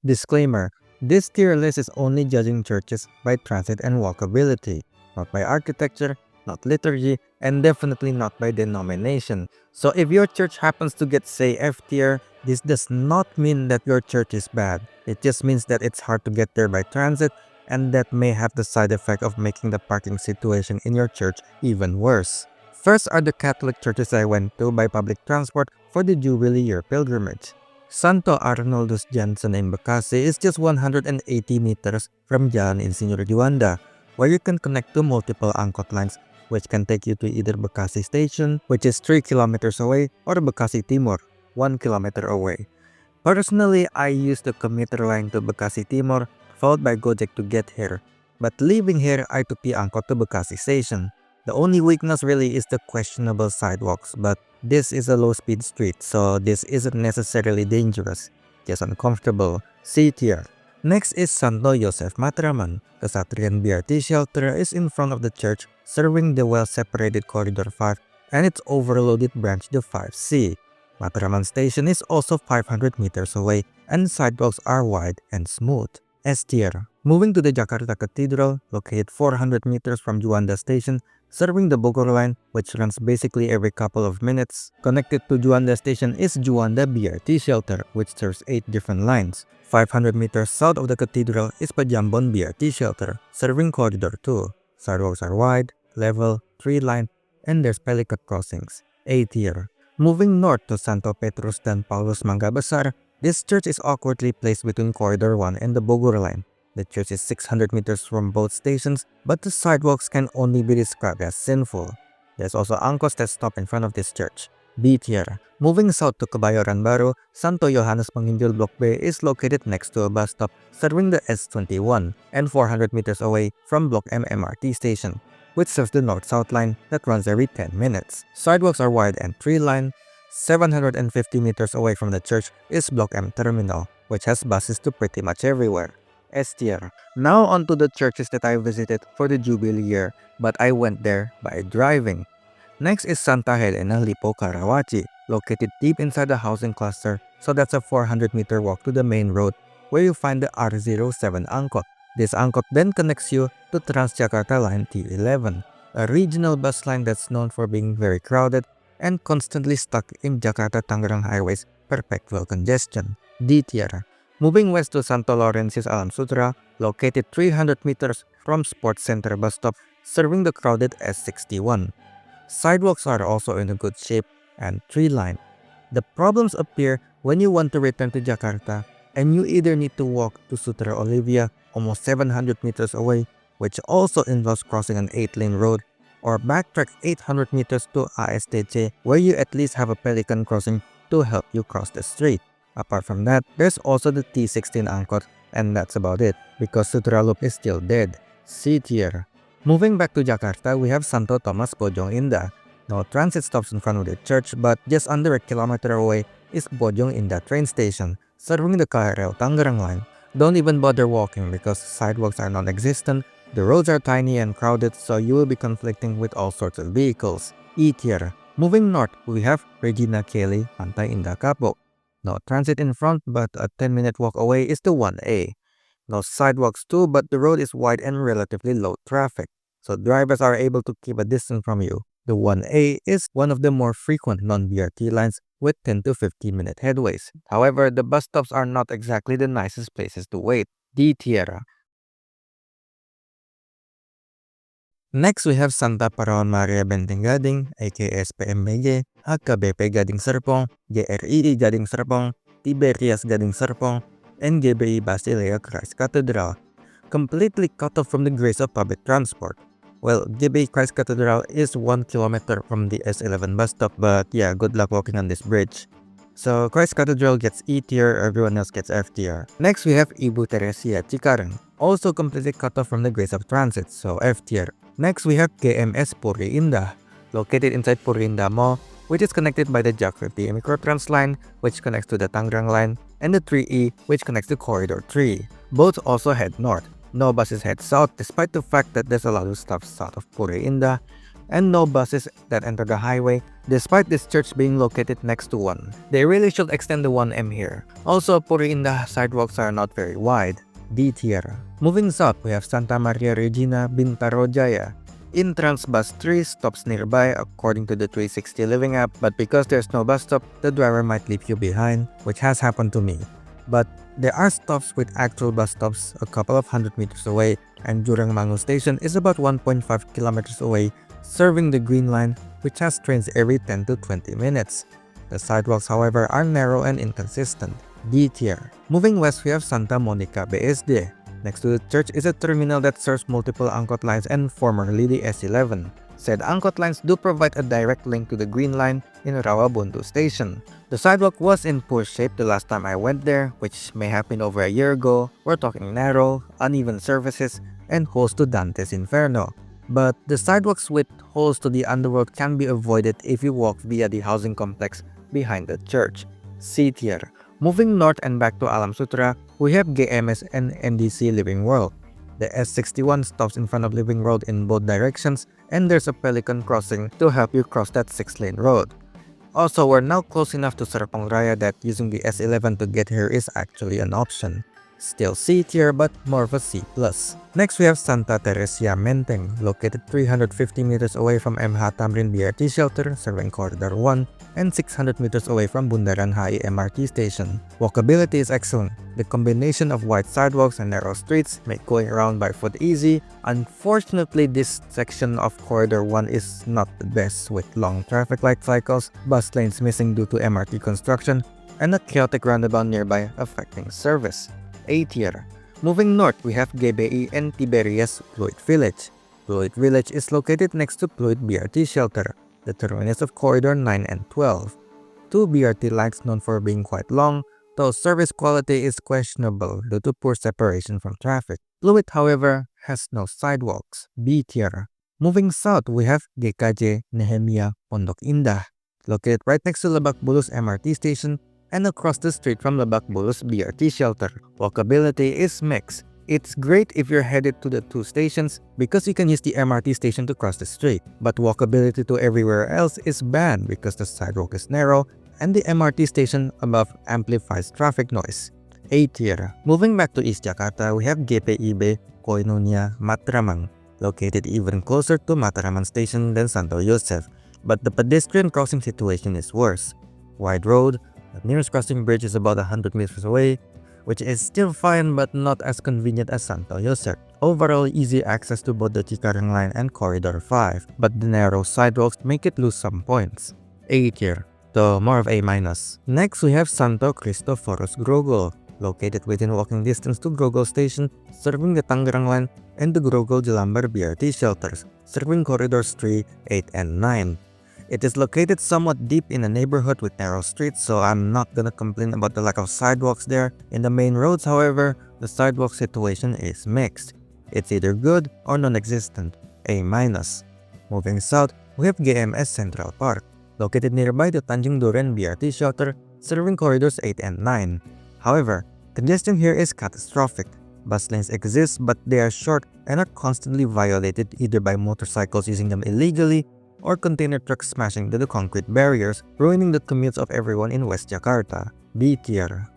Disclaimer: this tier list is only judging churches by transit and walkability, not by architecture, not liturgy, and definitely not by denomination. So if your church happens to get, say, F tier, this does not mean that your church is bad. It just means that it's hard to get there by transit, and that may have the side effect of making the parking situation in your church even worse. First are the Catholic churches I went to by public transport for the Jubilee year pilgrimage. Santo Arnoldus Jansen in Bekasi is just 180 meters from Jalan Insinyur Juanda, where you can connect to multiple angkot lines which can take you to either Bekasi Station, which is 3 kilometers away, or Bekasi Timur, 1 kilometer away. Personally, I used the commuter line to Bekasi Timur, followed by Gojek to get here. But leaving here, I took the angkot to Bekasi Station. The only weakness really is the questionable sidewalks, but this is a low-speed street, so this isn't necessarily dangerous, just uncomfortable. See tier. Next is Santo Yosef Matraman. The Satrian BRT shelter is in front of the church, serving the well-separated Corridor 5 and its overloaded branch the 5C. Matraman Station is also 500 meters away, and sidewalks are wide and smooth. S tier. Moving to the Jakarta Cathedral, located 400 meters from Juanda Station, serving the Bogor line, which runs basically every couple of minutes. Connected to Juanda Station is Juanda BRT shelter, which serves 8 different lines. 500 meters south of the cathedral is Pajambon BRT shelter, serving Corridor 2. Sidewalks are wide, level, 3-line, and there's pelicat crossings. A tier. Moving north to Santo Petrus dan Paulus Mangga Besar, this church is awkwardly placed between Corridor 1 and the Bogor line. The church is 600 meters from both stations, but the sidewalks can only be described as sinful. There's also angkos that stop in front of this church. B tier. Moving south to Kebayoran Baru, Santo Yohanes Penginjil Block B is located next to a bus stop serving the S21 and 400 meters away from Block M MRT station, which serves the north-south line that runs every 10 minutes. Sidewalks are wide and 3-line. 750 meters away from the church is Block M Terminal, which has buses to pretty much everywhere. S tier. Now onto the churches that I visited for the Jubilee year, but I went there by driving. Next is Santa Helena Lipo Karawaci, located deep inside the housing cluster, so that's a 400-meter walk to the main road where you find the R07 angkot. This angkot then connects you to Transjakarta Line T11, a regional bus line that's known for being very crowded and constantly stuck in Jakarta-Tangerang highways perpetual congestion. D tier. Moving west to Santo Laurentius Alam Sutra, located 300 meters from Sports Center bus stop, serving the crowded S61. Sidewalks are also in a good shape and 3-line. The problems appear when you want to return to Jakarta and you either need to walk to Sutra Olivia, almost 700 meters away, which also involves crossing an 8-lane road, or backtrack 800 meters to ASTC, where you at least have a pelican crossing to help you cross the street. Apart from that, there's also the T16 angkot, and that's about it, because Sutra Loop is still dead. C tier. Moving back to Jakarta, we have Santo Thomas Bojong Indah. No transit stops in front of the church, but just under a kilometer away is Bojong Indah train station, serving the KRL Tangerang line. Don't even bother walking because sidewalks are non-existent, the roads are tiny and crowded, so you will be conflicting with all sorts of vehicles. E tier. Moving north, we have Regina Kelly Pantai Indah Kapok. No transit in front, but a 10-minute walk away is the 1A. No sidewalks too, but the road is wide and relatively low traffic, so drivers are able to keep a distance from you. The 1A is one of the more frequent non-BRT lines with 10 to 15-minute headways. However, the bus stops are not exactly the nicest places to wait. D tier. Next, we have Santa Paraon Maria Benteng Gading, aka SPMBG, HKBP Gading Serpong, GRII Gading Serpong, Tiberias Gading Serpong, and GBI Basilea Christ Cathedral, completely cut off from the grace of public transport. Well, GBI Christ Cathedral is 1 kilometer from the S11 bus stop, but yeah, good luck walking on this bridge. So Christ Cathedral gets E tier, everyone else gets F tier. Next, we have Ibu Teresia Cikarang, also completely cut off from the grace of transit, so F tier. Next, we have GMS Puri Indah, located inside Puri Indah Mall, which is connected by the Jak 50 Microtrans line, which connects to the Tangerang line, and the 3E, which connects to Corridor 3. Both also head north. No buses head south, despite the fact that there's a lot of stops south of Puri Indah, and no buses that enter the highway despite this church being located next to one. They really should extend the 1M here. Also, Puri Indah sidewalks are not very wide. D tier. Moving south, we have Santa Maria Regina Bintaro Jaya. In-Trans bus 3 stops nearby according to the 360 Living app, but because there's no bus stop, the driver might leave you behind, which has happened to me. But there are stops with actual bus stops a couple of 100 meters away, and Jurang Mangu Station is about 1.5 kilometers away, serving the Green Line, which has trains every 10 to 20 minutes. The sidewalks, however, are narrow and inconsistent. D tier. Moving west, we have Santa Monica BSD. Next to the church is a terminal that serves multiple angkot lines and formerly the S11. Said angkot lines do provide a direct link to the Green Line in Rawabuntu Station. The sidewalk was in poor shape the last time I went there, which may have been over a year ago. We're talking narrow, uneven surfaces, and holes to Dante's Inferno. But the sidewalks with holes to the underworld can be avoided if you walk via the housing complex behind the church. C tier. Moving north and back to Alam Sutra, we have GMS and NDC Living World. The S61 stops in front of Living Road in both directions, and there's a pelican crossing to help you cross that 6-lane road. Also, we're now close enough to Serpong Raya that using the S11 to get here is actually an option. Still C tier but more of a C+. Next we have Santa Teresia Menteng, located 350 meters away from MH Tamrin BRT shelter serving Corridor 1 and 600 meters away from Bundaran HI MRT station. Walkability is excellent. The combination of wide sidewalks and narrow streets make going around by foot easy. Unfortunately, this section of Corridor 1 is not the best, with long traffic light cycles, bus lanes missing due to MRT construction, and a chaotic roundabout nearby affecting service. A tier. Moving north, we have GBE and Tiberias Pluit Village. Pluit Village is located next to Pluit BRT shelter, the terminus of Corridor 9 and 12. Two BRT lines known for being quite long, though service quality is questionable due to poor separation from traffic. Pluit, however, has no sidewalks. B tier. Moving south, we have GKJ Nehemia Pondok Indah, located right next to Lebak Bulus MRT station and across the street from Lebak Bulus BRT shelter. Walkability is mixed. It's great if you're headed to the two stations because you can use the MRT station to cross the street, but walkability to everywhere else is bad because the sidewalk is narrow and the MRT station above amplifies traffic noise. A tier. Moving back to East Jakarta, we have GPIB Koinonia Matraman, located even closer to Matraman station than Santo Yosef, but the pedestrian crossing situation is worse. Wide road, the nearest crossing bridge is about 100 meters away, which is still fine but not as convenient as Santo Yosef. Overall, easy access to both the Cikarang line and Corridor 5, but the narrow sidewalks make it lose some points. A tier, though more of A-. Next, we have Santo Cristoforos Grogol, located within walking distance to Grogol Station, serving the Tangerang line, and the Grogol Jelambar BRT shelters, serving Corridors 3, 8, and 9. It is located somewhat deep in a neighborhood with narrow streets, so I'm not gonna complain about the lack of sidewalks there. In the main roads, however, the sidewalk situation is mixed. It's either good or non-existent. A-. Moving south, we have GMS Central Park, located nearby the Tanjung Duren BRT shelter, serving Corridors 8 and 9. However, congestion here is catastrophic. Bus lanes exist, but they are short and are constantly violated either by motorcycles using them illegally or container trucks smashing into the concrete barriers, ruining the commutes of everyone in West Jakarta. B tier.